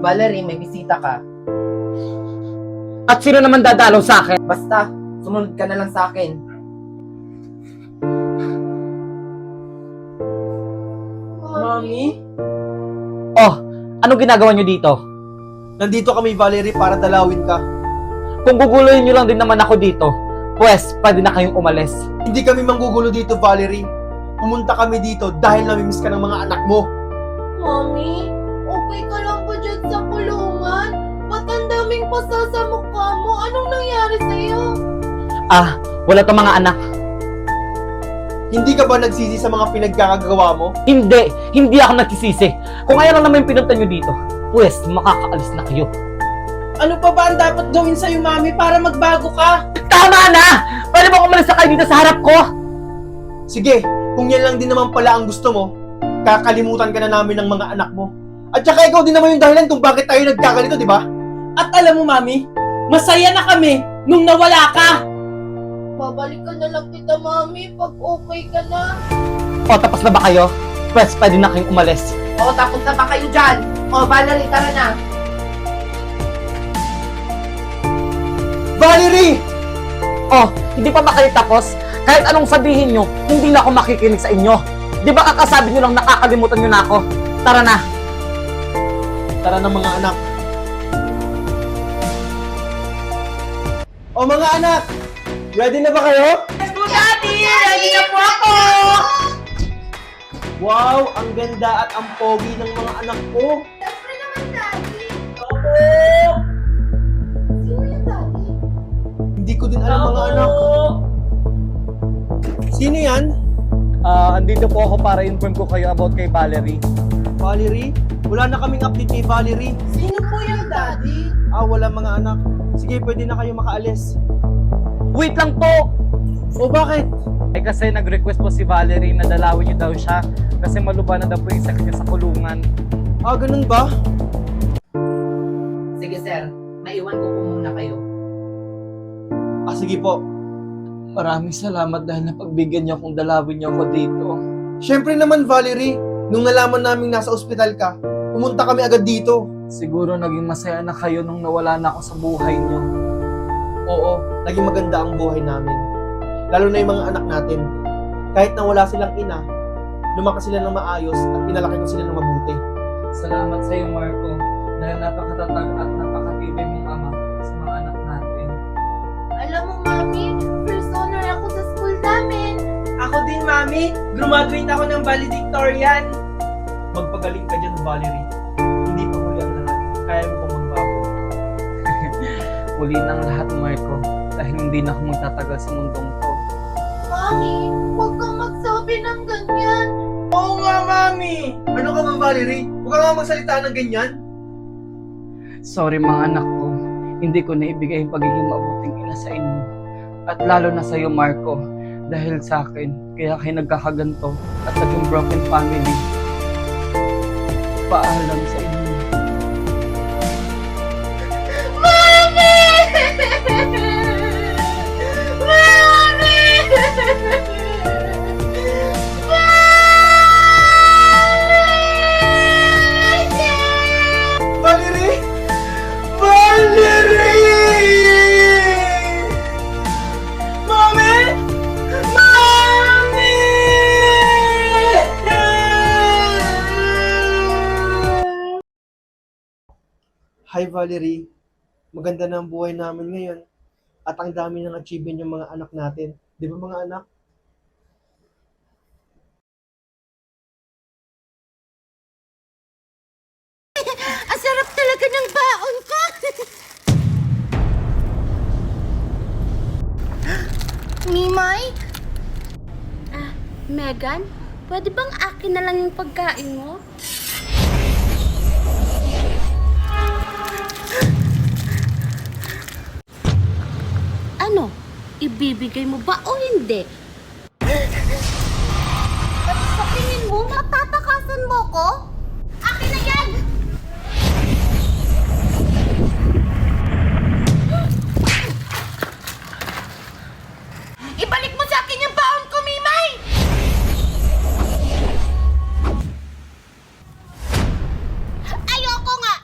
Valerie, may bisita ka. At sino naman dadalaw sa akin? Basta, sumunod ka na lang sa akin. Mami? Oh, ano ginagawa nyo dito? Nandito kami, Valerie, para dalawin ka. Kung guguluhin nyo lang din naman ako dito, pues, pwede na kayong umalis. Hindi kami manggugulo dito, Valerie. Pumunta kami dito dahil namimiss ka ng mga anak mo. Mami, okay ka lang ba dyan sa kulungan? Ba't ang daming pasa sa mukha mo? Anong nangyari sa'yo? Ah, wala to mga anak. Hindi ka ba nagsisi sa mga pinagkakagawa mo? Hindi ako nagsisisi. Kung ayaw lang naman yung pinunta nyo dito, pues, makakaalis na kayo. Ano pa ba ang dapat gawin sa'yo, Mami, para magbago ka? Tama na! Pwede ba umalis na kayo dito sa harap ko? Sige, kung yan lang din naman pala ang gusto mo, kakalimutan ka na namin ng mga anak mo. At saka ikaw din naman yung dahilan kung bakit tayo nagkakalito, di ba? At alam mo, Mami, masaya na kami nung nawala ka. Babalikan na lang kita, Mami, pag okay ka na. O, tapos na ba kayo? Pues, pwede na kayong umalis. O, tapos na ba kayo dyan? O, Valerie, tara na. Valerie! Oh, hindi pa ba kayo tapos? Kahit anong sabihin nyo, hindi na ako makikinig sa inyo. Di ba kakasabi nyo lang nakakalimutan nyo na ako? Tara na. Tara na mga anak. O mga anak! Ready na ba kayo? Daddy, ready na po ako! Wow! Ang ganda at ang pogi ng mga anak ko! Siyempre naman, Daddy. Opo! Sino yung Daddy? Hindi ko din alam mga anak. Sino yan? Andito po ako para inform ko kayo about kay Valerie. Valerie? Wala na kaming update kay Valerie. Sino po yung Daddy? Wala mga anak. Sige, pwede na kayo makaalis. Wait lang po! O bakit? Eh kasi nag-request po si Valerie na dalawin niyo daw siya kasi maluba na daw po yung sakit niya sa kulungan. Ganun ba? Sige, sir. Maiwan ko po muna kayo. Sige po. Maraming salamat dahil napagbigyan niyo akong dalawin niyo ako dito. Siyempre naman, Valerie. Nung nalaman namin nasa ospital ka, pumunta kami agad dito. Siguro naging masaya na kayo nung nawala na ako sa buhay niyo. Oo, naging maganda ang buhay namin. Lalo na yung mga anak natin. Kahit na wala silang ina, lumakas sila ng maayos at pinalaki ko sila ng mabuti. Salamat sa iyo, Marco, dahil napakatatag at napakatibay mong ama sa mga anak natin. Alam mo, Mami, first honor ako sa school namin. Ako din, Mami. Graduate ako ng valedictorian. Magpagaling ka dyan, Valerie. Hindi pa huli ang lahat. Kaya mo pang magbago. Huli ng lahat, Marco, dahil hindi na ako magtatagal sa mundong to. Mami, huwag kang magsabi ng ganyan. Oo nga, Mami. Ano ka ba, Valerie? Huwag ka nga magsalita ng ganyan. Sorry mga anak ko, hindi ko naibigay yung pagiging mabuting ina sa inyo. At lalo na sa iyo, Marco, dahil sa akin, kaya kayo nagkakaganto at naging broken family. Paalam sa inyo. Mami! Mami! Valerie! Valerie! Mami! Mami! Hi, Valerie. Maganda na ang buhay namin ngayon. At ang dami ng achievement yung mga anak natin. Di ba mga anak? Ang sarap talaga ng baon ko! Mimay? Megan, pwede bang akin na lang yung pagkain mo? Ano? Ibibigay mo ba o hindi? At sa tingin mo, matatakasan mo ko? Akin na yan! Ibalik mo sa akin yung baon ko, Mimay! Ayoko nga!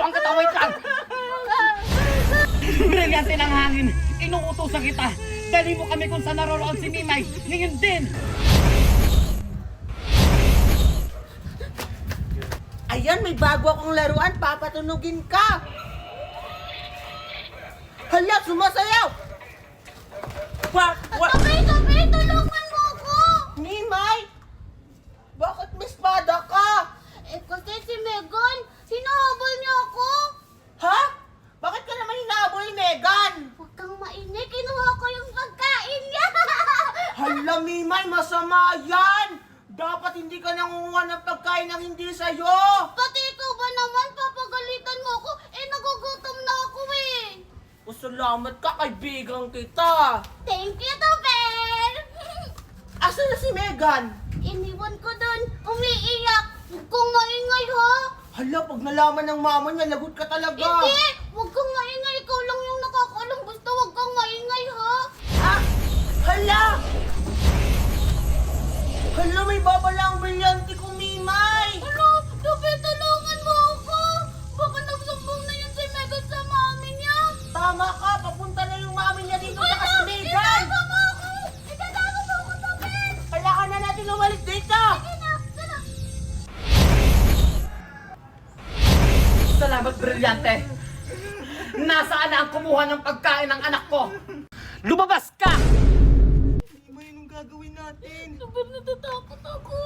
Tuturuan kita, wait lang! Brilyante ng hangin! Inuutosan kita! Dali mo kami kung saan naroroon si Mimay! Ngayon din! Ayan, may bago akong laruan. Papatunugin ka. Hala, sumasayaw! Tabi, tulungan mo ako! Mimay! Bakit may espada ka? Eh kasi si Megan, hinahabol niya ako. Ha? Bakit ka naman hinahabol, Megan? Huwag kang mainig, kinuha ko yung pagkain niya. Hala, Mimay, masama yan! Dapat hindi ka nangunguha ng pagkain ng hindi sa'yo! Pati ikaw ba naman, papagalitan mo ako? Eh nagugutom na ako eh. O salamat ka, kaibigan kita! Thank you, Topper! Asan na si Megan? Iniwan ko dun, umiiyak. Huwag kang maingay ha. Hala, pag nalaman ng mama niya, lagot ka talaga! Hindi, huwag kang maingay. Ikaw lang yung nakakaalam. Basta huwag kang maingay ha. Ah! Hala! Hala, may babala ang brilyante ko, Mimay! Ano? Topper, tulungan mo ako. Baka nagsumbong na yun si Megan sa mami niya. Tama ka, papunta na yung mami niya dito sa Ano? si Megan! Itatago mo ako! Itatago mo ako, Topper! Kailangan na natin umalis dito! Tara. Salamat, Brilyante! Nasaan na ang kumuha ng pagkain ng anak ko? Lumabas ka! Mimay, anong gagawin natin? Topper, natatakot ako.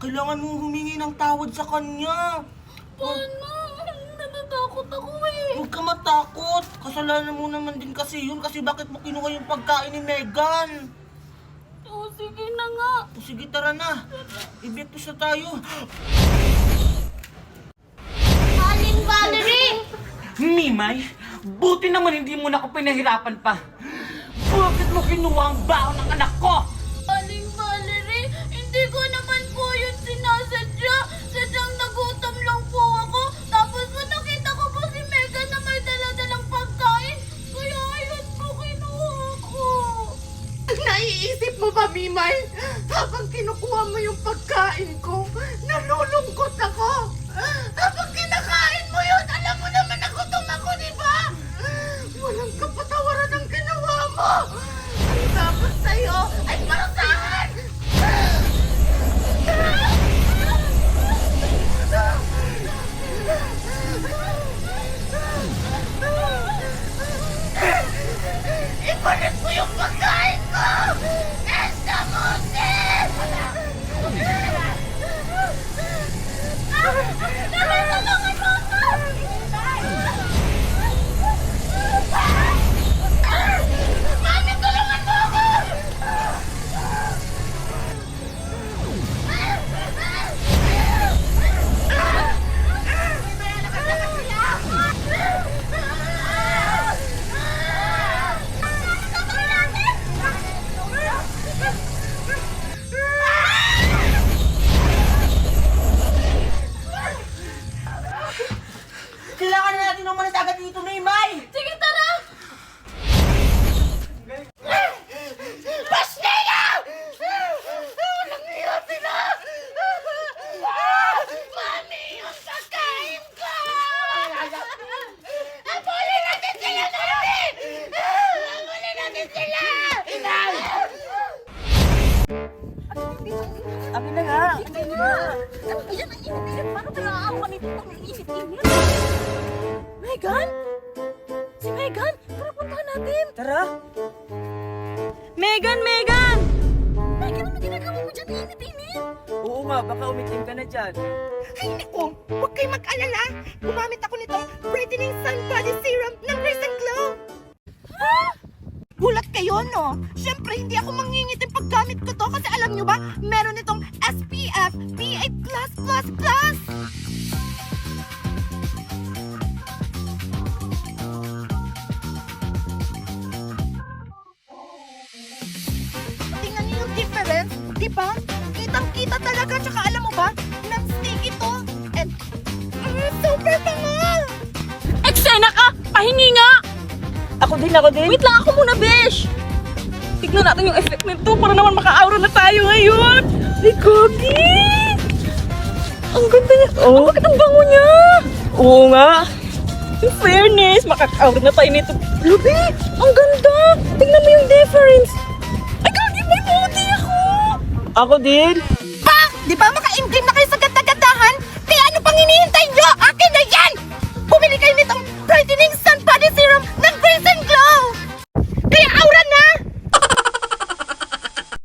Kailangan mong humingi ng tawad sa kanya. Paano? Natatakot ako eh. Huwag ka matakot. Kasalanan mo naman din kasi yun. Kasi bakit mo kinuha yung pagkain ni Megan? O, sige na nga. O sige, tara na. Ibigtos na tayo. Aling Valerie! Mimay, buti naman hindi mo na ako pinahirapan pa. Bakit mo kinuha ang baon ng anak ko? Aling Valerie, hindi ko naman po yun sinasadya. Sadyang nagutom lang po ako. Tapos po nakita ko po si Megan na may dala-dalang pagkain. Kaya ayun po kinuha ko. Naiisip mo ba, Mimay? Habang kinukuha mo yung pagkain ko, nalulungkot ako. Habang kinakain mo yun, alam mo naman na gutom ako, di ba? Walang kapatawaran ang ginawa mo. Ang dapat sa'yo ay parusahan. Ibalik mo yung pagkain ko! Esta Moses! Tulungan mo ako! Mami, tulungan mo ako! Kailangan na natin umalis agad dito, Maymay! Sige, tara! Pastina! Walang iya sila! Mami, yung pagkain ko! Abulin natin sila, Mami! Abulin natin sila! Inay! Amin na nga. Amin na. Ano ba yan? Ang init-init. Paano ka nakakawa nito pang init-init? Megan? Si Megan? Tara, puntahan natin. Tara. Megan! Megan, ano ginagawa mo dyan? Init-init. Oo nga, baka umitim ka na dyan. Ay, naku! Huwag kayo mag-alala! Gumamit ako nitong Brightening Sun Body Serum ng Risen Glow! Ha? Gulat kayo, no? Siyempre, hindi ako mangingitim paggamit ko to kasi alam nyo ba, meron itong SPF PA++++. Tingnan niyo yung difference, di ba? Kitang-kita talaga, tsaka alam mo ba, non-sticky to. And, super bango! Eksena ka! Pahingi nga! Ako din. Wait lang ako muna, besh! Tignan natin yung effect nito para naman maka-aura na tayo ngayon! Ay, Gogi! Ang ganda niya. Oh, bakit ang bango niya? Oo nga. In fairness, makaka-out na tayo nito. Lubi, ang ganda. Tingnan mo yung difference. Ay, gagi, may puti ako. Ako din. Pa! Di ba maka-imgame na kayo sa ganda-gandahan? Kaya ano pang hinihintay nyo? Akin na yan! Bumili kayo nitong brightening sun body serum ng Grace and Glow!